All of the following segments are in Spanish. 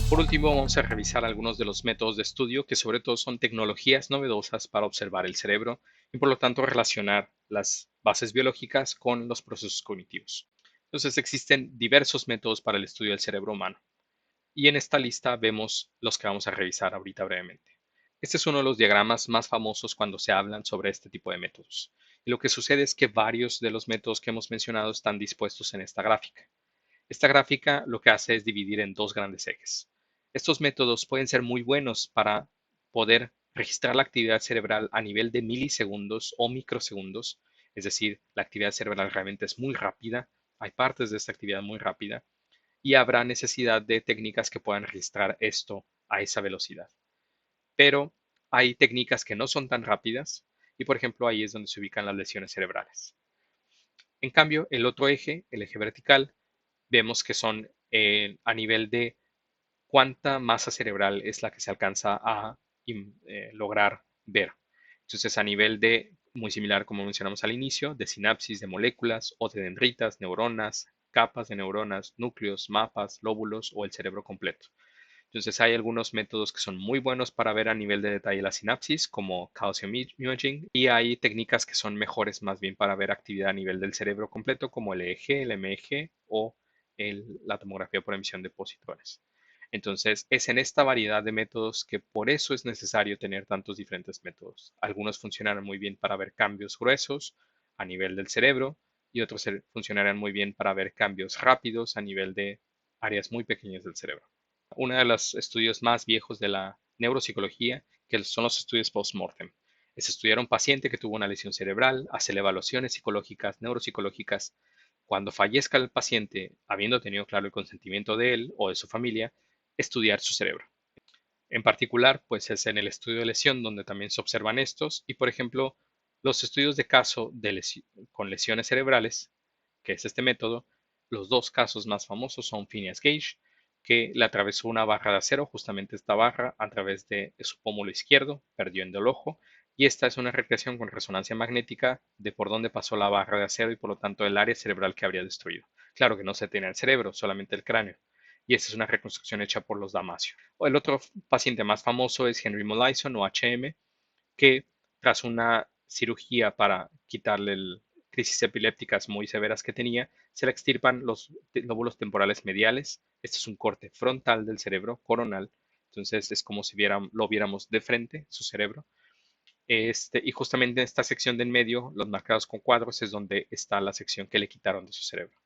Por último, vamos a revisar algunos de los métodos de estudio que sobre todo son tecnologías novedosas para observar el cerebro y por lo tanto relacionar las bases biológicas con los procesos cognitivos. Entonces existen diversos métodos para el estudio del cerebro humano y en esta lista vemos los que vamos a revisar ahorita brevemente. Este es uno de los diagramas más famosos cuando se hablan sobre este tipo de métodos. Y lo que sucede es que varios de los métodos que hemos mencionado están dispuestos en esta gráfica. Esta gráfica lo que hace es dividir en dos grandes ejes. Estos métodos pueden ser muy buenos para poder registrar la actividad cerebral a nivel de milisegundos o microsegundos, es decir, la actividad cerebral realmente es muy rápida, hay partes de esta actividad muy rápida y habrá necesidad de técnicas que puedan registrar esto a esa velocidad. Pero hay técnicas que no son tan rápidas y, por ejemplo, ahí es donde se ubican las lesiones cerebrales. En cambio, el otro eje, el eje vertical, vemos que son a nivel de cuánta masa cerebral es la que se alcanza a lograr ver. Entonces, a nivel de, muy similar como mencionamos al inicio, de sinapsis de moléculas o de dendritas, neuronas, capas de neuronas, núcleos, mapas, lóbulos o el cerebro completo. Entonces hay algunos métodos que son muy buenos para ver a nivel de detalle la sinapsis, como calcium imaging, y hay técnicas que son mejores más bien para ver actividad a nivel del cerebro completo, como el EEG, el MEG o la tomografía por emisión de positrones. Entonces, es en esta variedad de métodos que por eso es necesario tener tantos diferentes métodos. Algunos funcionarán muy bien para ver cambios gruesos a nivel del cerebro y otros funcionarán muy bien para ver cambios rápidos a nivel de áreas muy pequeñas del cerebro. Uno de los estudios más viejos de la neuropsicología, que son los estudios post-mortem. Es estudiar a un paciente que tuvo una lesión cerebral, hacer evaluaciones psicológicas, neuropsicológicas. Cuando fallezca el paciente, habiendo tenido claro el consentimiento de él o de su familia, estudiar su cerebro. En particular, pues es en el estudio de lesión donde también se observan estos y, por ejemplo, los estudios de caso con lesiones cerebrales, que es este método, los dos casos más famosos son Phineas Gage, que le atravesó una barra de acero, justamente esta barra, a través de su pómulo izquierdo, perdiendo el ojo, y esta es una recreación con resonancia magnética de por dónde pasó la barra de acero y por lo tanto el área cerebral que habría destruido. Claro que no se tiene el cerebro, solamente el cráneo, y esta es una reconstrucción hecha por los Damasio. El otro paciente más famoso es Henry Molaison o HM, que tras una cirugía para quitarle crisis epilépticas muy severas que tenía, se le extirpan los lóbulos temporales mediales. Este es un corte frontal del cerebro, coronal. Entonces es como si lo viéramos de frente, su cerebro. Y justamente en esta sección de en medio, los marcados con cuadros, es donde está la sección que le quitaron de su cerebro.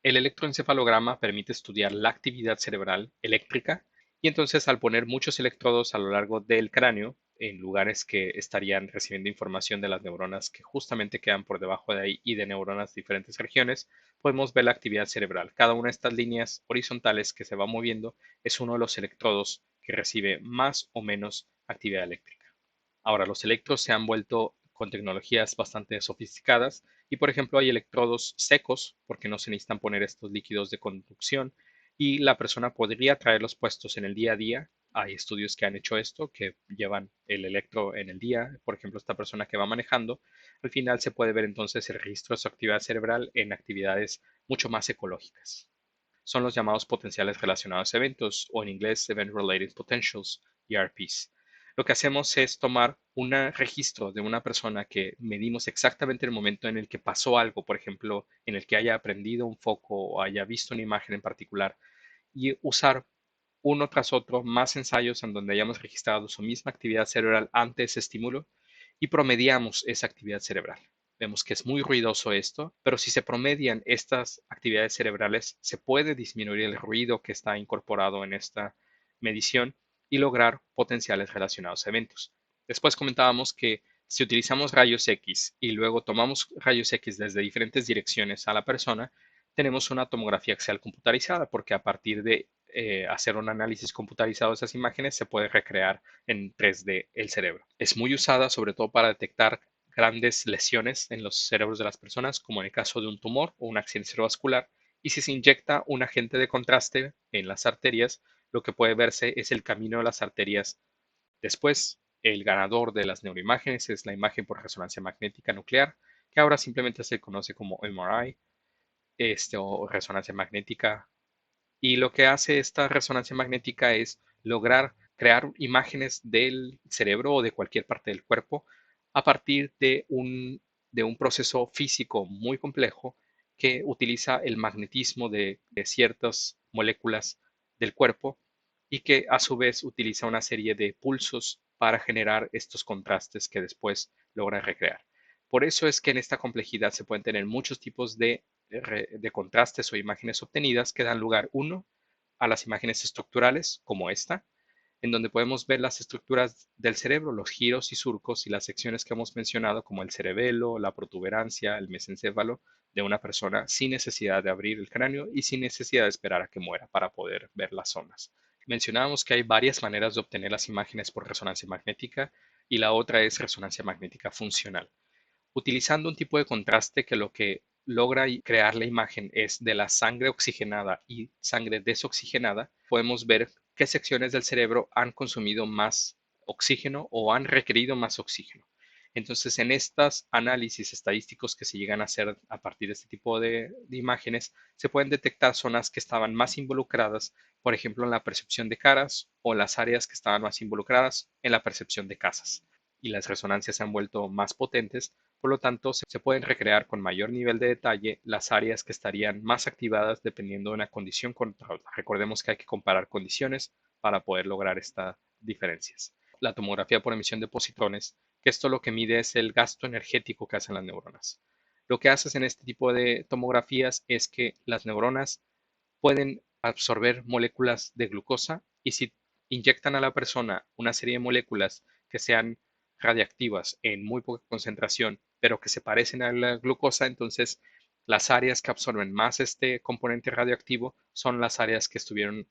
El electroencefalograma permite estudiar la actividad cerebral eléctrica y entonces al poner muchos electrodos a lo largo del cráneo, en lugares que estarían recibiendo información de las neuronas que justamente quedan por debajo de ahí y de neuronas de diferentes regiones, podemos ver la actividad cerebral. Cada una de estas líneas horizontales que se va moviendo es uno de los electrodos que recibe más o menos actividad eléctrica. Ahora, los electrodos se han vuelto con tecnologías bastante sofisticadas y, por ejemplo, hay electrodos secos porque no se necesitan poner estos líquidos de conducción y la persona podría traerlos puestos en el día a día. Hay estudios que han hecho esto, que llevan el electro en el día. Por ejemplo, esta persona que va manejando, al final se puede ver entonces el registro de su actividad cerebral en actividades mucho más ecológicas. Son los llamados potenciales relacionados a eventos o en inglés Event Related Potentials, ERPs. Lo que hacemos es tomar un registro de una persona que medimos exactamente el momento en el que pasó algo, por ejemplo, en el que haya aprendido un foco o haya visto una imagen en particular, y usar uno tras otro más ensayos en donde hayamos registrado su misma actividad cerebral ante ese estímulo y promediamos esa actividad cerebral. Vemos que es muy ruidoso esto, pero si se promedian estas actividades cerebrales, se puede disminuir el ruido que está incorporado en esta medición y lograr potenciales relacionados a eventos. Después comentábamos que si utilizamos rayos X y luego tomamos rayos X desde diferentes direcciones a la persona, tenemos una tomografía axial computarizada, porque a partir de hacer un análisis computarizado de esas imágenes se puede recrear en 3D el cerebro. Es muy usada sobre todo para detectar grandes lesiones en los cerebros de las personas, como en el caso de un tumor o un accidente cerebrovascular, y si se inyecta un agente de contraste en las arterias, lo que puede verse es el camino de las arterias. Después, el ganador de las neuroimágenes es la imagen por resonancia magnética nuclear, que ahora simplemente se conoce como MRI, o resonancia magnética Y lo que hace esta resonancia magnética es lograr crear imágenes del cerebro o de cualquier parte del cuerpo a partir de un proceso físico muy complejo que utiliza el magnetismo de ciertas moléculas del cuerpo y que a su vez utiliza una serie de pulsos para generar estos contrastes que después logra recrear. Por eso es que en esta complejidad se pueden tener muchos tipos de contrastes o imágenes obtenidas que dan lugar, uno, a las imágenes estructurales, como esta, en donde podemos ver las estructuras del cerebro, los giros y surcos y las secciones que hemos mencionado, como el cerebelo, la protuberancia, el mesencéfalo de una persona sin necesidad de abrir el cráneo y sin necesidad de esperar a que muera para poder ver las zonas. Mencionábamos que hay varias maneras de obtener las imágenes por resonancia magnética y la otra es resonancia magnética funcional. Utilizando un tipo de contraste que lo que logra crear la imagen es de la sangre oxigenada y sangre desoxigenada, podemos ver qué secciones del cerebro han consumido más oxígeno o han requerido más oxígeno. Entonces, en estos análisis estadísticos que se llegan a hacer a partir de este tipo de imágenes, se pueden detectar zonas que estaban más involucradas, por ejemplo, en la percepción de caras o las áreas que estaban más involucradas en la percepción de casas. Y las resonancias se han vuelto más potentes, por lo tanto, se pueden recrear con mayor nivel de detalle las áreas que estarían más activadas dependiendo de una condición contra otra. Recordemos que hay que comparar condiciones para poder lograr estas diferencias. La tomografía por emisión de positrones, que esto lo que mide es el gasto energético que hacen las neuronas. Lo que haces en este tipo de tomografías es que las neuronas pueden absorber moléculas de glucosa y si inyectan a la persona una serie de moléculas que sean radiactivas en muy poca concentración, pero que se parecen a la glucosa, entonces las áreas que absorben más este componente radioactivo son las áreas que estuvieron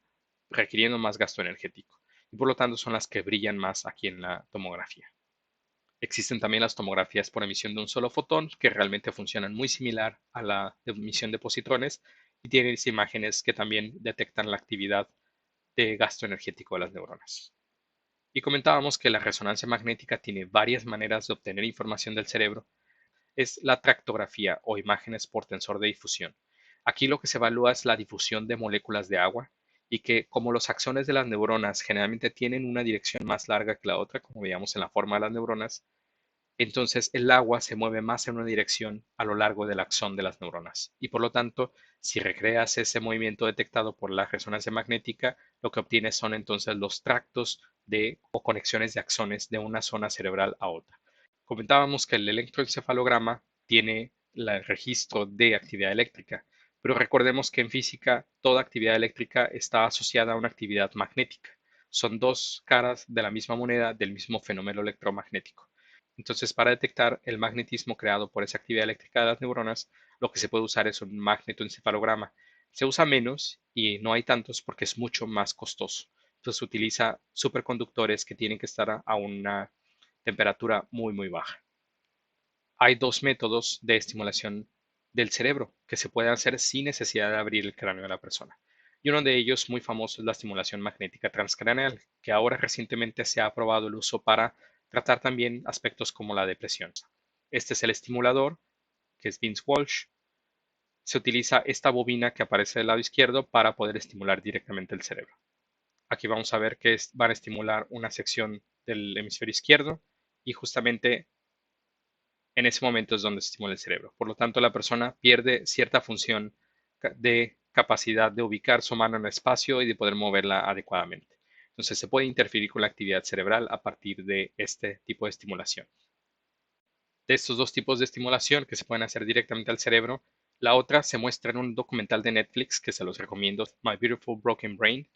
requiriendo más gasto energético y por lo tanto son las que brillan más aquí en la tomografía. Existen también las tomografías por emisión de un solo fotón, que realmente funcionan muy similar a la emisión de positrones y tienen imágenes que también detectan la actividad de gasto energético de las neuronas. Y comentábamos que la resonancia magnética tiene varias maneras de obtener información del cerebro. Es la tractografía o imágenes por tensor de difusión. Aquí lo que se evalúa es la difusión de moléculas de agua y que como los axones de las neuronas generalmente tienen una dirección más larga que la otra, como veíamos en la forma de las neuronas, entonces el agua se mueve más en una dirección a lo largo del axón de las neuronas. Y por lo tanto, si recreas ese movimiento detectado por la resonancia magnética, lo que obtienes son entonces los tractos de o conexiones de axones de una zona cerebral a otra. Comentábamos que el electroencefalograma tiene el registro de actividad eléctrica, pero recordemos que en física toda actividad eléctrica está asociada a una actividad magnética. Son dos caras de la misma moneda del mismo fenómeno electromagnético. Entonces, para detectar el magnetismo creado por esa actividad eléctrica de las neuronas, lo que se puede usar es un magnetoencefalograma. Se usa menos y no hay tantos porque es mucho más costoso. Entonces, se utiliza superconductores que tienen que estar a una temperatura muy baja. Hay dos métodos de estimulación del cerebro que se pueden hacer sin necesidad de abrir el cráneo de la persona. Y uno de ellos muy famoso es la estimulación magnética transcraneal, que ahora recientemente se ha aprobado el uso para tratar también aspectos como la depresión. Este es el estimulador, que es Vince Walsh. Se utiliza esta bobina que aparece del lado izquierdo para poder estimular directamente el cerebro. Aquí vamos a ver que van a estimular una sección del hemisferio izquierdo y justamente en ese momento es donde se estimula el cerebro. Por lo tanto, la persona pierde cierta función de capacidad de ubicar su mano en el espacio y de poder moverla adecuadamente. Entonces, se puede interferir con la actividad cerebral a partir de este tipo de estimulación. De estos dos tipos de estimulación que se pueden hacer directamente al cerebro, la otra se muestra en un documental de Netflix que se los recomiendo, My Beautiful Broken Brain,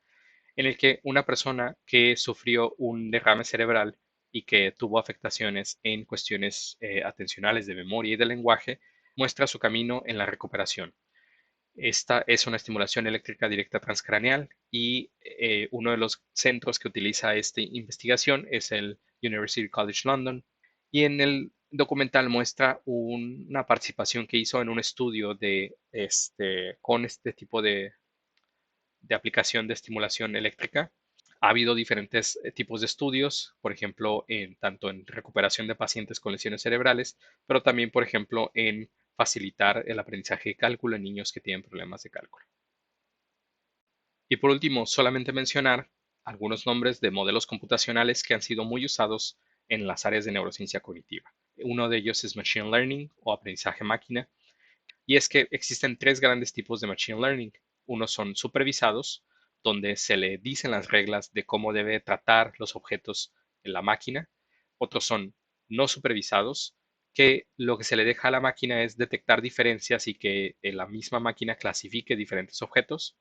en el que una persona que sufrió un derrame cerebral y que tuvo afectaciones en cuestiones atencionales de memoria y de lenguaje, muestra su camino en la recuperación. Esta es una estimulación eléctrica directa transcraneal y uno de los centros que utiliza esta investigación es el University College London. Y en el documental muestra una participación que hizo en un estudio con este tipo de aplicación de estimulación eléctrica. Ha habido diferentes tipos de estudios, por ejemplo, tanto en recuperación de pacientes con lesiones cerebrales, pero también, por ejemplo, en facilitar el aprendizaje de cálculo en niños que tienen problemas de cálculo. Y por último, solamente mencionar algunos nombres de modelos computacionales que han sido muy usados en las áreas de neurociencia cognitiva. Uno de ellos es Machine Learning o aprendizaje máquina, y es que existen tres grandes tipos de Machine Learning. Unos son supervisados, donde se le dicen las reglas de cómo debe tratar los objetos en la máquina. Otros son no supervisados, que lo que se le deja a la máquina es detectar diferencias y que la misma máquina clasifique diferentes objetos.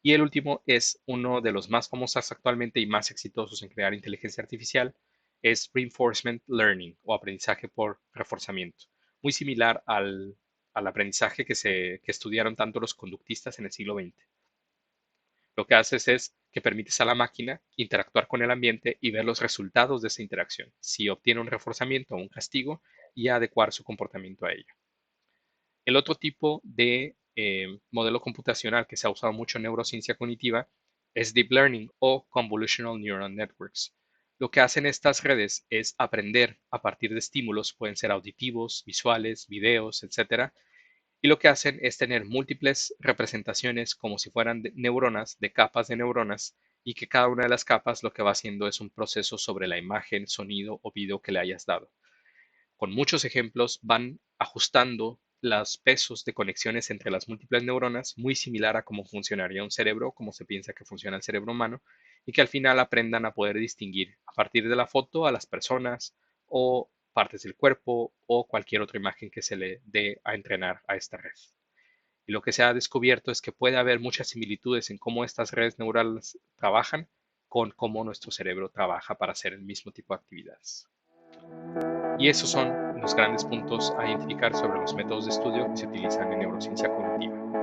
Y el último es uno de los más famosos actualmente y más exitosos en crear inteligencia artificial, es Reinforcement Learning o aprendizaje por reforzamiento, muy similar al aprendizaje que estudiaron tanto los conductistas en el siglo XX. Lo que haces es que permites a la máquina interactuar con el ambiente y ver los resultados de esa interacción, si obtiene un reforzamiento o un castigo, y adecuar su comportamiento a ello. El otro tipo de modelo computacional que se ha usado mucho en neurociencia cognitiva es Deep Learning o Convolutional Neural Networks. Lo que hacen estas redes es aprender a partir de estímulos, pueden ser auditivos, visuales, videos, etcétera, y lo que hacen es tener múltiples representaciones como si fueran neuronas, de capas de neuronas, y que cada una de las capas lo que va haciendo es un proceso sobre la imagen, sonido o video que le hayas dado. Con muchos ejemplos van ajustando los pesos de conexiones entre las múltiples neuronas, muy similar a cómo funcionaría un cerebro, como se piensa que funciona el cerebro humano, y que al final aprendan a poder distinguir a partir de la foto a las personas o partes del cuerpo o cualquier otra imagen que se le dé a entrenar a esta red. Y lo que se ha descubierto es que puede haber muchas similitudes en cómo estas redes neurales trabajan con cómo nuestro cerebro trabaja para hacer el mismo tipo de actividades. Y esos son los grandes puntos a identificar sobre los métodos de estudio que se utilizan en neurociencia cognitiva.